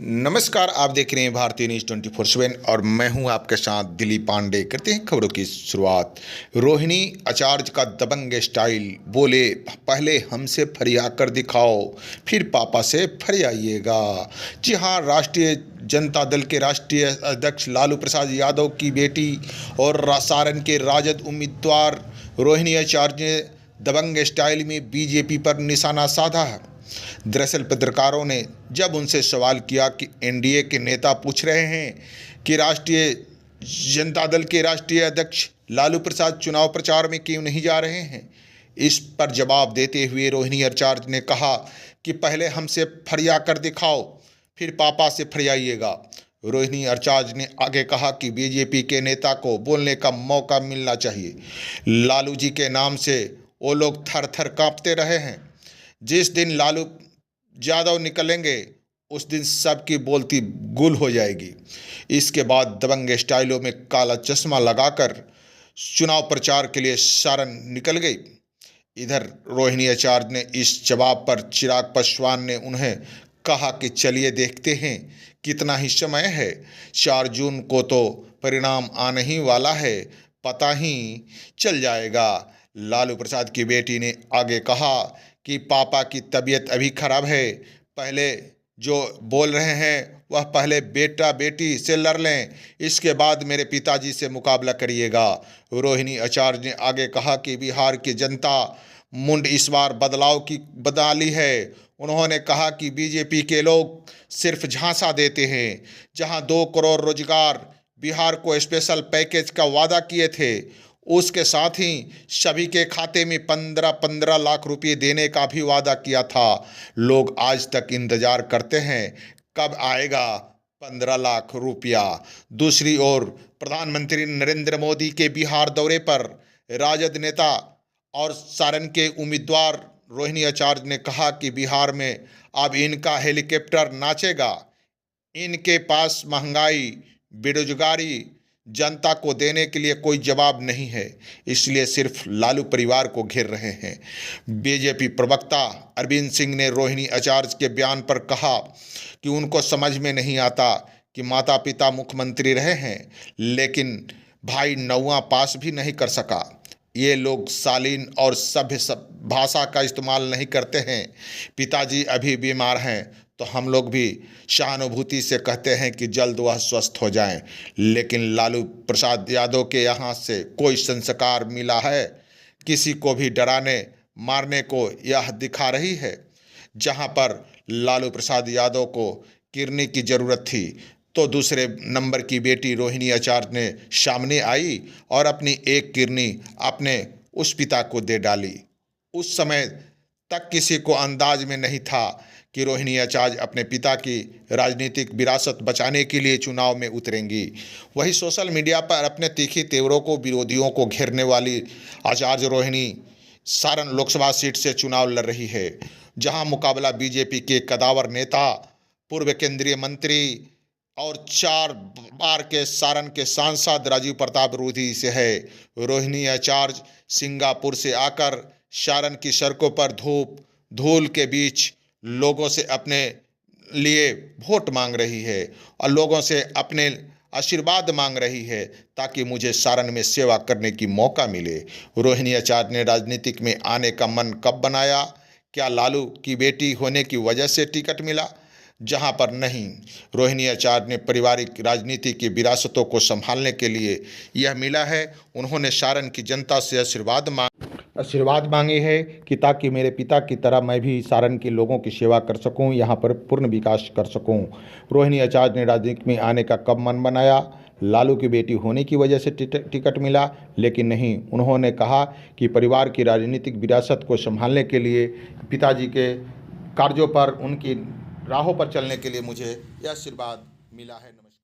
नमस्कार, आप देख रहे हैं भारतीय न्यूज़ 24/7 और मैं हूं आपके साथ दिलीप पांडे। करते हैं खबरों की शुरुआत। रोहिणी आचार्य का दबंग स्टाइल, बोले पहले हमसे फरिया कर दिखाओ फिर पापा से फरियाइएगा। जी हां, राष्ट्रीय जनता दल के राष्ट्रीय अध्यक्ष लालू प्रसाद यादव की बेटी और सारण के राजद उम्मीदवार रोहिणी आचार्य ने दबंग स्टाइल में बीजेपी पर निशाना साधा है। दरअसल पत्रकारों ने जब उनसे सवाल किया कि एनडीए के नेता पूछ रहे हैं कि राष्ट्रीय जनता दल के राष्ट्रीय अध्यक्ष लालू प्रसाद चुनाव प्रचार में क्यों नहीं जा रहे हैं, इस पर जवाब देते हुए रोहिणी आचार्य ने कहा कि पहले हमसे फरिया कर दिखाओ फिर पापा से फरियाइएगा। रोहिणी आचार्य ने आगे कहा कि बीजेपी के नेता को बोलने का मौका मिलना चाहिए। लालू जी के नाम से वो लोग थर थर कांपते रहे हैं। जिस दिन लालू यादव निकलेंगे उस दिन सबकी बोलती गुल हो जाएगी। इसके बाद दबंग स्टाइलों में काला चश्मा लगाकर चुनाव प्रचार के लिए सारण निकल गई। इधर रोहिणी आचार्य ने इस जवाब पर चिराग पासवान ने उन्हें कहा कि चलिए देखते हैं कितना ही समय है, 4 जून को तो परिणाम आने ही वाला है, पता ही चल जाएगा। लालू प्रसाद की बेटी ने आगे कहा कि पापा की तबीयत अभी खराब है, पहले जो बोल रहे हैं वह पहले बेटा बेटी से लड़ लें, इसके बाद मेरे पिताजी से मुकाबला करिएगा। रोहिणी आचार्य ने आगे कहा कि बिहार की जनता मुंड इस बार बदलाव की बदली है। उन्होंने कहा कि बीजेपी के लोग सिर्फ झांसा देते हैं। जहां 2 करोड़ रोजगार बिहार को स्पेशल पैकेज का वादा किए थे, उसके साथ ही सभी के खाते में 15-15 लाख रुपए देने का भी वादा किया था। लोग आज तक इंतजार करते हैं कब आएगा 15 लाख रुपया। दूसरी ओर प्रधानमंत्री नरेंद्र मोदी के बिहार दौरे पर राजद नेता और सारण के उम्मीदवार रोहिणी आचार्य ने कहा कि बिहार में अब इनका हेलीकॉप्टर नाचेगा। इनके पास महंगाई, बेरोजगारी, जनता को देने के लिए कोई जवाब नहीं है, इसलिए सिर्फ लालू परिवार को घेर रहे हैं। बीजेपी प्रवक्ता अरविंद सिंह ने रोहिणी आचार्य के बयान पर कहा कि उनको समझ में नहीं आता कि माता पिता मुख्यमंत्री रहे हैं लेकिन भाई 9वां पास भी नहीं कर सका। ये लोग शालीन और सभ्य भाषा का इस्तेमाल नहीं करते हैं। पिताजी अभी बीमार हैं तो हम लोग भी सहानुभूति से कहते हैं कि जल्द वह स्वस्थ हो जाएं, लेकिन लालू प्रसाद यादव के यहाँ से कोई संस्कार मिला है? किसी को भी डराने मारने को यह दिखा रही है। जहाँ पर लालू प्रसाद यादव को किरने की ज़रूरत थी तो दूसरे नंबर की बेटी रोहिणी आचार्य ने सामने आई और अपनी एक किरनी अपने उस पिता को दे डाली। उस समय तक किसी को अंदाज में नहीं था कि रोहिणी आचार्य अपने पिता की राजनीतिक विरासत बचाने के लिए चुनाव में उतरेंगी। वही सोशल मीडिया पर अपने तीखी तेवरों को विरोधियों को घेरने वाली आचार्य रोहिणी सारण लोकसभा सीट से चुनाव लड़ रही है, जहां मुकाबला बीजेपी के कदावर नेता, पूर्व केंद्रीय मंत्री और 4 बार के सारण के सांसद राजीव प्रताप रूडी से है। रोहिणी आचार्य सिंगापुर से आकर सारण की सड़कों पर धूप धूल के बीच लोगों से अपने लिए वोट मांग रही है और लोगों से अपने आशीर्वाद मांग रही है ताकि मुझे सारण में सेवा करने की मौका मिले। रोहिणी आचार्य ने राजनीतिक में आने का मन कब बनाया? क्या लालू की बेटी होने की वजह से टिकट मिला? जहां पर नहीं, रोहिणी आचार्य ने पारिवारिक राजनीति की विरासतों को संभालने के लिए यह मिला है। उन्होंने सारण की जनता से आशीर्वाद मांगे है कि ताकि मेरे पिता की तरह मैं भी सारण के लोगों की सेवा कर सकूं, यहां पर पूर्ण विकास कर सकूं। रोहिणी आचार्य ने राजनीति में आने का कब मन बनाया? लालू की बेटी होने की वजह से टिकट मिला, लेकिन नहीं, उन्होंने कहा कि परिवार की राजनीतिक विरासत को संभालने के लिए, पिताजी के कार्यों पर, उनकी राहों पर चलने के लिए मुझे यह आशीर्वाद मिला है।